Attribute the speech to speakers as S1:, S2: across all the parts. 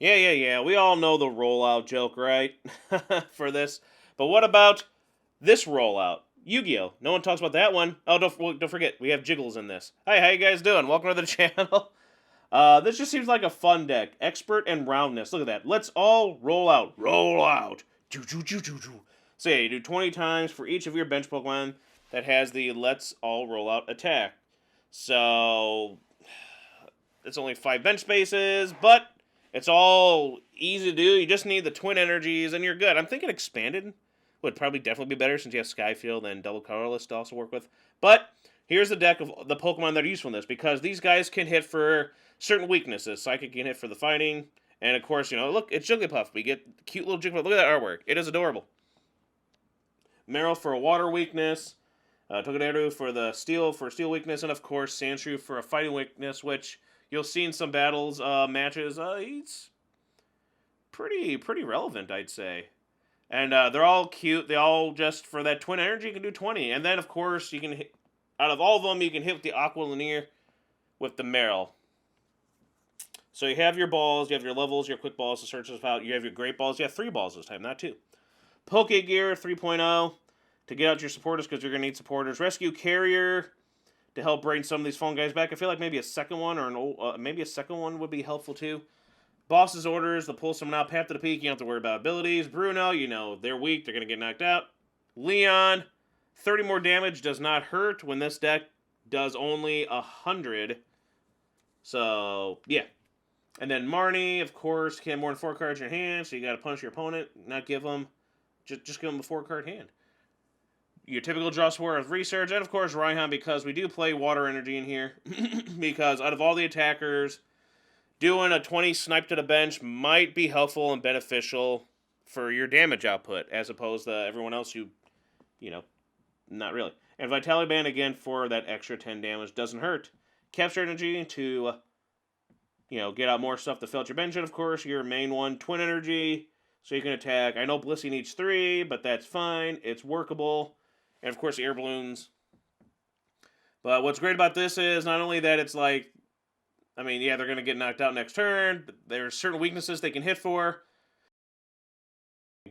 S1: Yeah. We all know the rollout joke, right? For this. But what about this rollout? Yu-Gi-Oh! No one talks about that one. Oh, don't forget, we have Jiggles in this. Hi, how you guys doing? Welcome to the channel. This just seems like a fun deck. Expert and roundness. Look at that. Let's all roll out. Roll out. So yeah, you do 20 times for each of your bench Pokemon that has the Let's All Roll Out attack. So it's only 5 bench spaces, but it's all easy to do. You just need the twin energies and you're good. I'm thinking expanded would probably definitely be better since you have Skyfield and Double Colorless to also work with. But here's the deck of the Pokemon that are useful in this, because these guys can hit for certain weaknesses. Psychic can hit for the fighting, and of course, look, it's Jigglypuff. We get cute little Jigglypuff. Look at that artwork. It is adorable. Marill for a water weakness. Togedemaru for the steel weakness, and of course Sandshrew for a fighting weakness, which you'll see in some battles matches. He's pretty relevant, I'd say. And they're all cute. They all just, for that twin energy, you can do 20. And then, of course, you can hit, out of all of them, you can hit with the Aqua Linear with the Marill. So you have your balls, you have your levels, your quick balls to search this out. You have your great balls. You have 3 balls this time, not 2. Pokégear 3.0 to get out your supporters, because you're going to need supporters. Rescue Carrier to help bring some of these phone guys back. I feel like maybe a second one, or maybe a second one would be helpful too. Boss's orders, the pull someone out, Path to the Peak, you don't have to worry about abilities. Bruno, they're weak, they're going to get knocked out. Leon, 30 more damage does not hurt when this deck does only 100. So, yeah. And then Marnie, of course, can have more than 4 cards in your hand, so you got to punish your opponent, not give them, just give them a 4-card hand. Your typical draw score of research, and of course Raihan, because we do play water energy in here, because out of all the attackers, doing a 20 snipe to the bench might be helpful and beneficial for your damage output, as opposed to everyone else who, not really. And Vitality Band, again, for that extra 10 damage, doesn't hurt. Capture energy to, get out more stuff to fill out your bench, and of course, your main one, twin energy, so you can attack. I know Blissey needs 3, but that's fine. It's workable. And of course, the air balloons. But what's great about this is not only that it's like, they're going to get knocked out next turn. There's certain weaknesses they can hit for.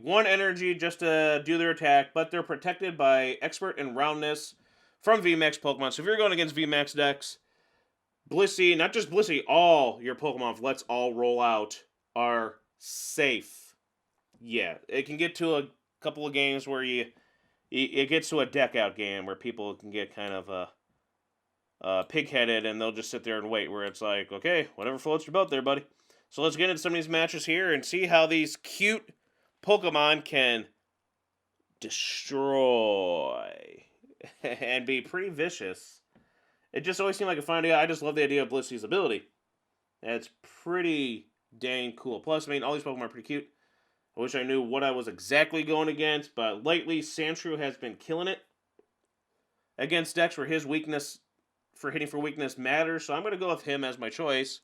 S1: 1 energy just to do their attack, but they're protected by Expert and Roundness from VMAX Pokemon. So if you're going against VMAX decks, Blissey, not just Blissey, all your Pokemon, Let's All Roll Out, are safe. Yeah, it can get to a couple of games where it gets to a deck out game where people can get kind of pig-headed, and they'll just sit there and wait, where it's like, okay, whatever floats your boat there, buddy. So let's get into some of these matches here and see how these cute Pokemon can destroy and be pretty vicious. It just always seemed like a fun idea. I just love the idea of Blissey's ability. It's pretty dang cool. Plus, all these Pokemon are pretty cute. I wish I knew what I was exactly going against, but lately, Sandshrew has been killing it against decks where his weakness for hitting for weakness matters, so I'm going to go with him as my choice.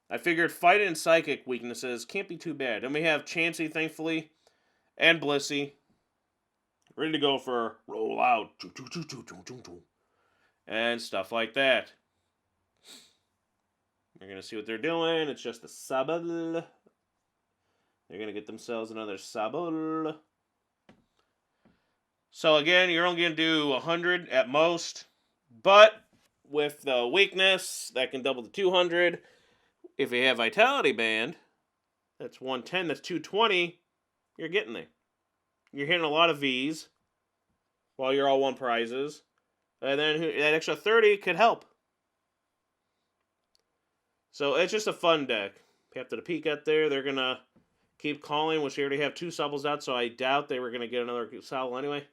S1: I figured fight and psychic weaknesses can't be too bad. And we have Chansey, thankfully, and Blissey ready to go for rollout and stuff like that. You're going to see what they're doing. It's just a Sabal. They're going to get themselves another Sabal. So again, you're only going to do 100 at most. But with the weakness, that can double to 200. If you have Vitality Band, that's 110, that's 220. You're getting there. You're hitting a lot of Vs while you're all 1 prizes. And then that extra 30 could help. So it's just a fun deck. Path to the Peak out there. They're going to keep calling, which they already have 2 Sobbles out, so I doubt they were going to get another Sobble anyway.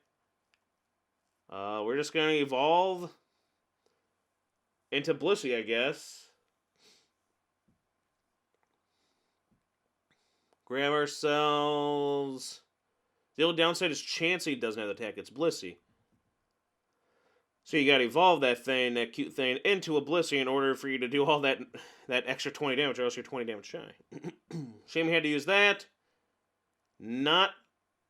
S1: We're just going to evolve into Blissey, I guess. Grab ourselves. The only downside is Chansey doesn't have the attack. It's Blissey. So you got to evolve that thing, that cute thing, into a Blissey in order for you to do all that extra 20 damage, or else you're 20 damage shy. Shame we had to use that. Not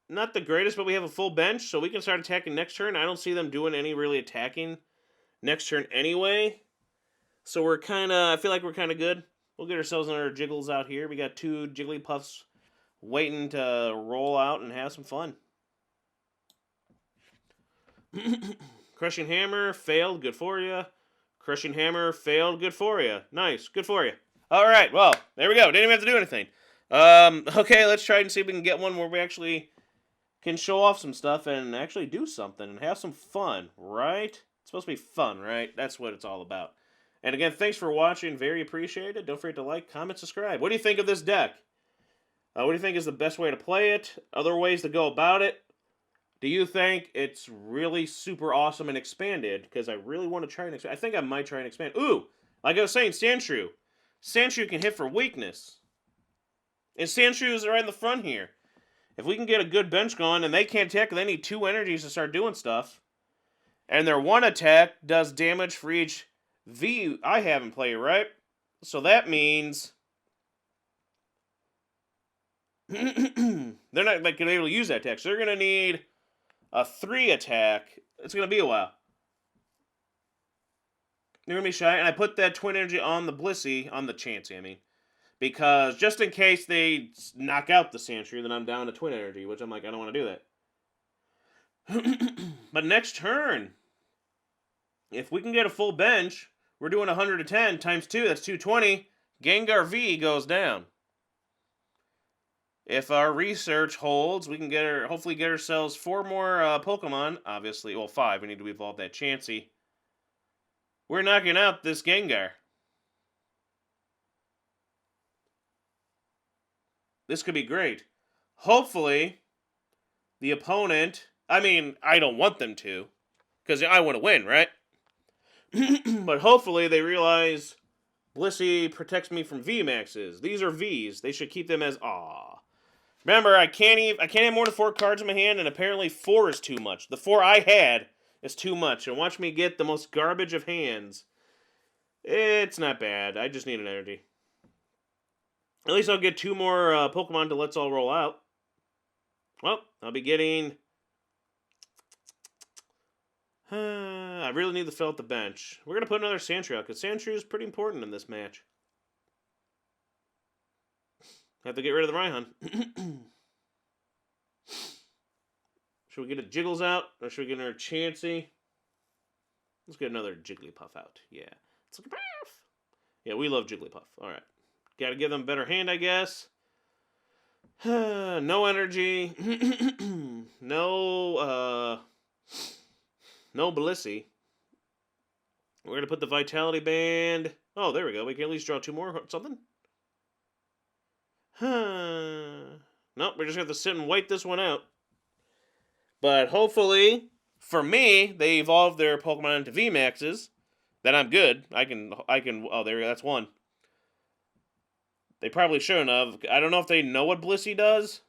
S1: the greatest, but we have a full bench, so we can start attacking next turn. I don't see them doing any really attacking next turn anyway. So I feel like we're kind of good. We'll get ourselves another Jiggles out here. We got 2 Jigglypuffs waiting to roll out and have some fun. Crushing Hammer, failed, good for you. Crushing Hammer, failed, good for you. Nice, good for you. Alright, well, there we go. Didn't even have to do anything. Okay, let's try and see if we can get one where we actually can show off some stuff and actually do something and have some fun, right? It's supposed to be fun, right? That's what it's all about. And again, thanks for watching. Very appreciated. Don't forget to like, comment, subscribe. What do you think of this deck? What do you think is the best way to play it? Other ways to go about it? Do you think it's really super awesome and expanded? Because I really want to try and expand. I think I might try and expand. Ooh, like I was saying, Sandshrew. Sandshrew can hit for weakness. And Sandshrew is right in the front here. If we can get a good bench going, and they can't attack, they need 2 energies to start doing stuff. And their 1 attack does damage for each V I have in play, right? So that means they're not going to be able to use that attack. So they're going to need a 3 attack. It's going to be a while. They're going to be shy. And I put that twin energy on the Blissey, on the Chansey, I mean. Because just in case they knock out the Sandshrew, then I'm down to twin energy, which I'm like, I don't want to do that. But next turn, if we can get a full bench, we're doing 110 times 2, that's 220. Gengar V goes down. If our research holds, we can hopefully get ourselves 4 more Pokemon. Obviously, well, 5. We need to evolve that Chansey. We're knocking out this Gengar. This could be great. Hopefully, the opponent... I mean, I don't want them to, because I want to win, right? But hopefully they realize Blissey protects me from VMAXs. These are Vs. They should keep them as Remember, I can't have more than 4 cards in my hand, and apparently 4 is too much. The 4 I had is too much, and watch me get the most garbage of hands. It's not bad. I just need an energy. At least I'll get 2 more Pokemon to let's all roll out. Well, I'll be getting... I really need to fill out the bench. We're going to put another Sandshrew out, because Sandshrew is pretty important in this match. Have to get rid of the Raihan. Should we get a Jiggles out, or should we get another Chansey? Let's get another Jigglypuff out. Yeah. Yeah, we love Jigglypuff. Alright. Gotta give them a better hand, I guess. No energy. No Blissey. We're going to put the Vitality Band. Oh, there we go. We can at least draw 2 more. Something? Nope, we're just going to have to sit and wait this one out. But hopefully, for me, they evolve their Pokemon into VMAXs. Then I'm good. I can, oh, that's 1. They probably shouldn't have. I don't know if they know what Blissey does.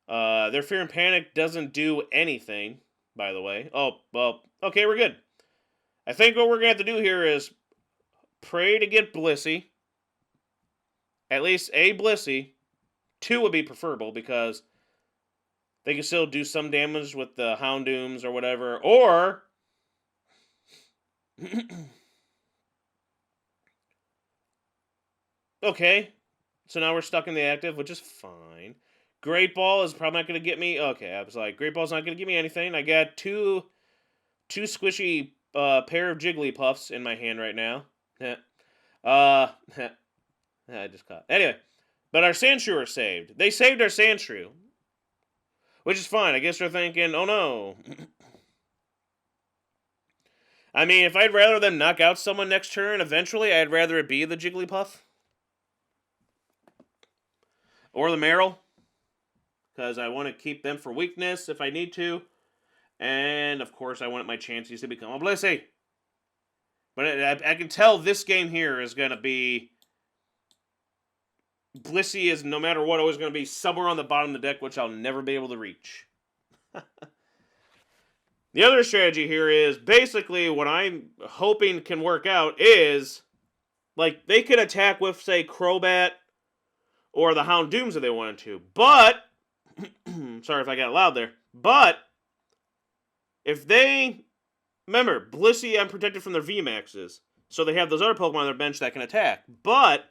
S1: Their Fear and Panic doesn't do anything, by the way. Oh, well, okay, we're good. I think what we're going to have to do here is pray to get Blissey. At least a Blissey. 2 would be preferable because they can still do some damage with the Houndooms or whatever. Or... okay, so now we're stuck in the active, which is fine. Great Ball is probably not going to get me... okay, I was like, Great Ball's not going to give me anything. I got two squishy pair of Jigglypuffs in my hand right now. I just caught. Anyway, but our Sandshrew are saved. They saved our Sandshrew, which is fine. I guess they're thinking, oh no. I mean, if I'd rather them knock out someone next turn, eventually, I'd rather it be the Jigglypuff. Or the Marill. Because I want to keep them for weakness if I need to. And, of course, I want my chances to become a Blissey. But I can tell this game here is going to be... Blissey is, no matter what, always going to be somewhere on the bottom of the deck, which I'll never be able to reach. The other strategy here is, basically, what I'm hoping can work out is, like, they could attack with, say, Crobat or the Houndooms if they wanted to. But... sorry if I got loud there. But, if they... remember, Blissey, I'm protected from their VMAXs. So they have those other Pokemon on their bench that can attack. But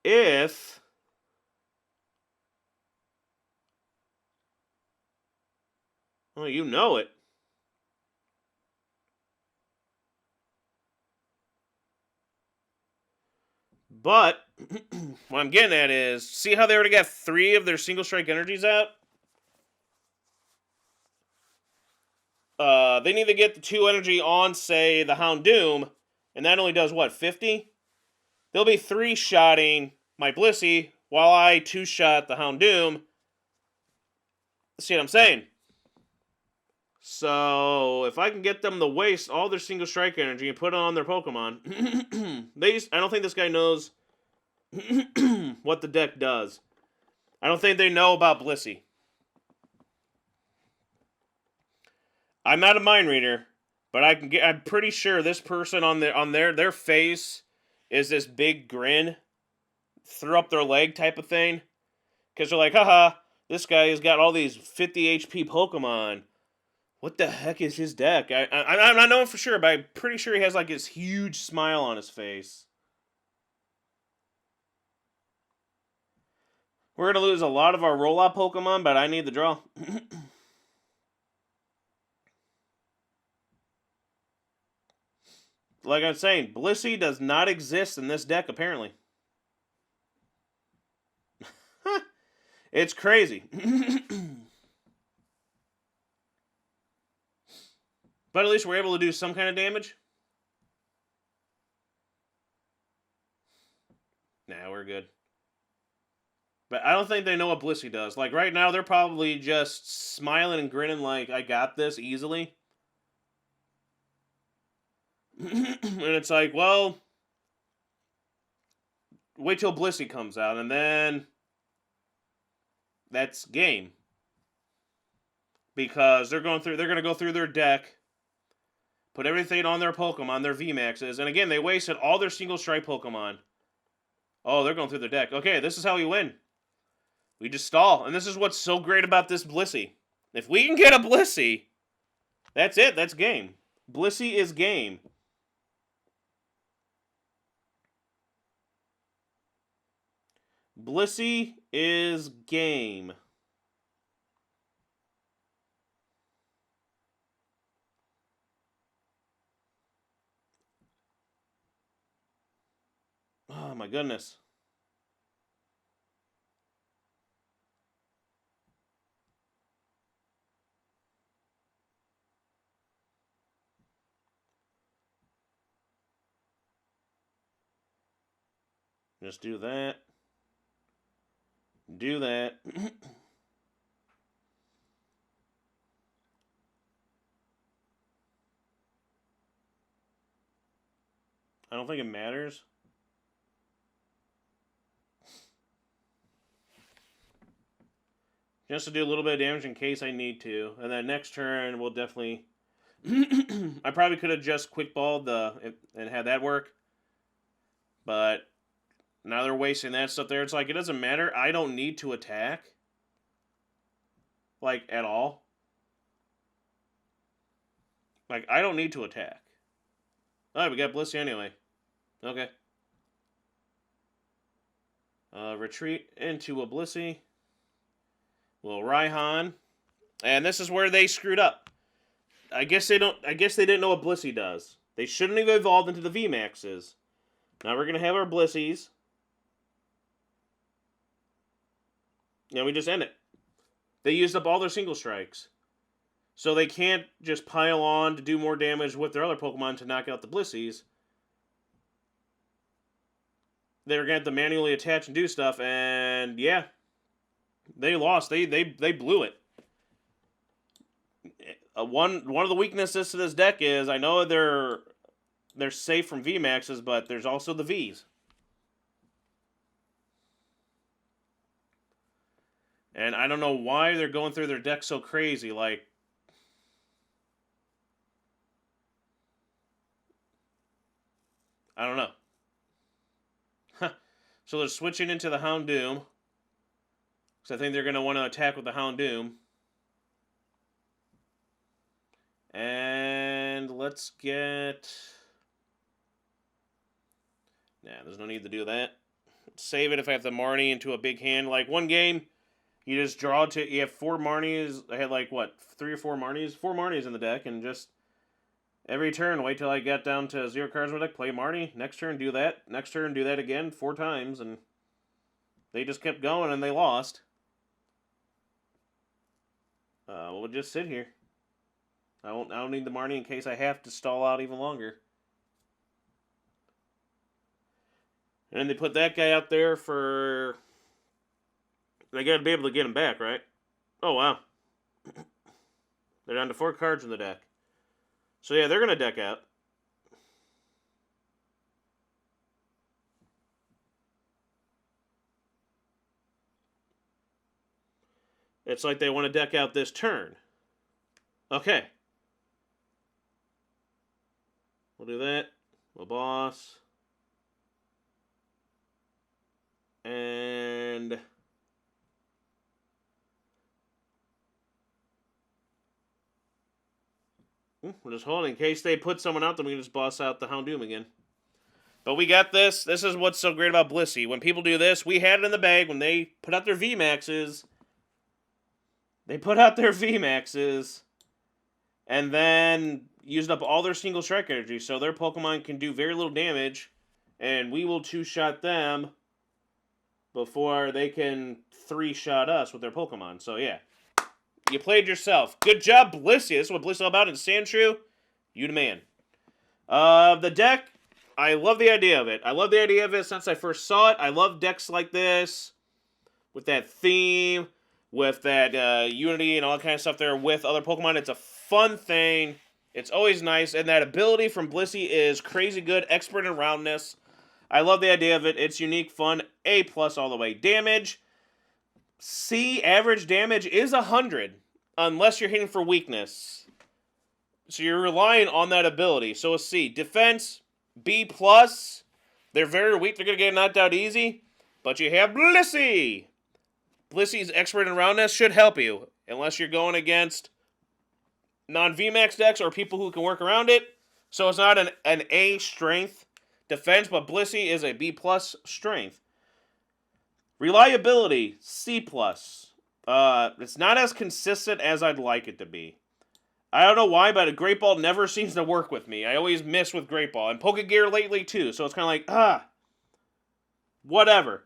S1: if well, you know it. But what I'm getting at is, see how they already got 3 of their single strike energies out? They need to get the 2 energy on, say, the Houndoom, and that only does, what, 50? They'll be 3-shotting my Blissey while I 2-shot the Houndoom. See what I'm saying? So, if I can get them to waste all their single strike energy and put it on their Pokemon, I don't think this guy knows what the deck does. I don't think they know about Blissey. I'm not a mind reader, but I'm pretty sure this person on their face is this big grin, throw up their leg type of thing, because they're like, haha, this guy has got all these 50 HP Pokemon. What the heck is his deck? I'm not knowing for sure, but I'm pretty sure he has like this huge smile on his face. We're going to lose a lot of our Rollout Pokemon, but I need the draw. Like I'm saying, Blissey does not exist in this deck, apparently. It's crazy. But at least we're able to do some kind of damage. Nah, we're good. But I don't think they know what Blissey does. Like, right now, they're probably just smiling and grinning like, I got this easily. And it's like, well, wait till Blissey comes out, and then that's game. Because they're going to go through their deck, put everything on their Pokemon, their VMAXs, and again, they wasted all their single strike Pokemon. Oh, they're going through their deck. Okay, this is how we win. We just stall. And this is what's so great about this Blissey. If we can get a Blissey, that's it. That's game. Blissey is game. Blissey is game. Oh my goodness. Just do that. Do that. I don't think it matters. Just to do a little bit of damage in case I need to. And then next turn, we'll definitely... I probably could have just quick balled and had that work. But now they're wasting that stuff there. It's like, it doesn't matter. I don't need to attack. Like, at all. Like, I don't need to attack. Alright, we got Blissey anyway. Okay. Retreat into a Blissey. Little Raihan. And this is where they screwed up. I guess they didn't know what Blissey does. They shouldn't have evolved into the VMAXs. Now we're gonna have our Blissies. And we just end it. They used up all their single strikes. So they can't just pile on to do more damage with their other Pokemon to knock out the Blissies. They're going to have to manually attach and do stuff, and yeah. They lost. They blew it. One of the weaknesses to this deck is, I know they're safe from VMAXs, but there's also the Vs. And I don't know why they're going through their deck so crazy. Like, I don't know. So they're switching into the Houndoom. Because I think they're going to want to attack with the Houndoom. And And let's get... Nah, there's no need to do that. Save it if I have the Marnie into a big hand. Like, one game, you just draw to... You have 4 Marnies. I had, like, what, 3 or 4 Marnies? 4 Marnies in the deck, and just... Every turn, wait till I get down to 0 cards in my deck, play Marnie. Next turn, do that. Next turn, do that again 4 times, and they just kept going, and they lost. We'll just sit here. I don't need the Marnie in case I have to stall out even longer. And then they put that guy out there for... They gotta be able to get him back, right? Oh, wow. They're down to 4 cards in the deck. So yeah, they're going to deck out. It's like they want to deck out this turn. Okay. We'll do that. We'll boss. And... We're just holding. In case they put someone out, then we can just boss out the Houndoom again. But we got this. This is what's so great about Blissey. When people do this, we had it in the bag when they put out their VMAXs. They put out their VMAXs and then used up all their single strike energy. So their Pokemon can do very little damage. And we will 2-shot them before they can 3-shot us with their Pokemon. So yeah. You played yourself. Good job, Blissey. This is what Blissey is all about in Sandshrew. You the man. The deck, I love the idea of it. I love the idea of it since I first saw it. I love decks like this with that theme, with that unity and all that kind of stuff there with other Pokemon. It's a fun thing. It's always nice. And that ability from Blissey is crazy good. Expert in roundness. I love the idea of it. It's unique, fun. A+ all the way. Damage. C, average damage is 100, unless you're hitting for weakness. So you're relying on that ability. So a C. Defense, B+. They're very weak. They're going to get knocked out easy. But you have Blissey. Blissey's expert in roundness should help you. Unless you're going against non-VMAX decks or people who can work around it. So it's not an A strength defense, but Blissey is a B+ strength. Reliability, C+. It's not as consistent as I'd like it to be. I don't know why, but a Great Ball never seems to work with me. I always miss with Great Ball. And Pokégear lately, too. So it's kind of like, whatever.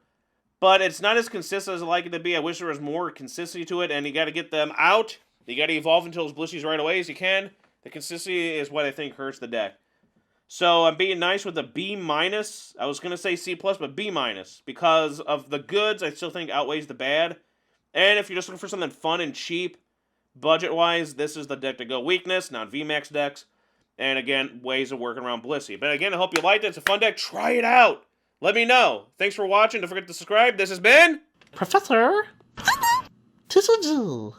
S1: But it's not as consistent as I'd like it to be. I wish there was more consistency to it. And you got to get them out. You got to evolve until those Blissey's right away as you can. The consistency is what I think hurts the deck. So I'm being nice with a B-. I was going to say C+, but B-. Because of the goods, I still think outweighs the bad. And if you're just looking for something fun and cheap, budget-wise, this is the deck to go. Weakness, non-VMAX decks. And again, ways of working around Blissey. But again, I hope you liked it. It's a fun deck. Try it out. Let me know. Thanks for watching. Don't forget to subscribe. This has been...
S2: Professor TCG.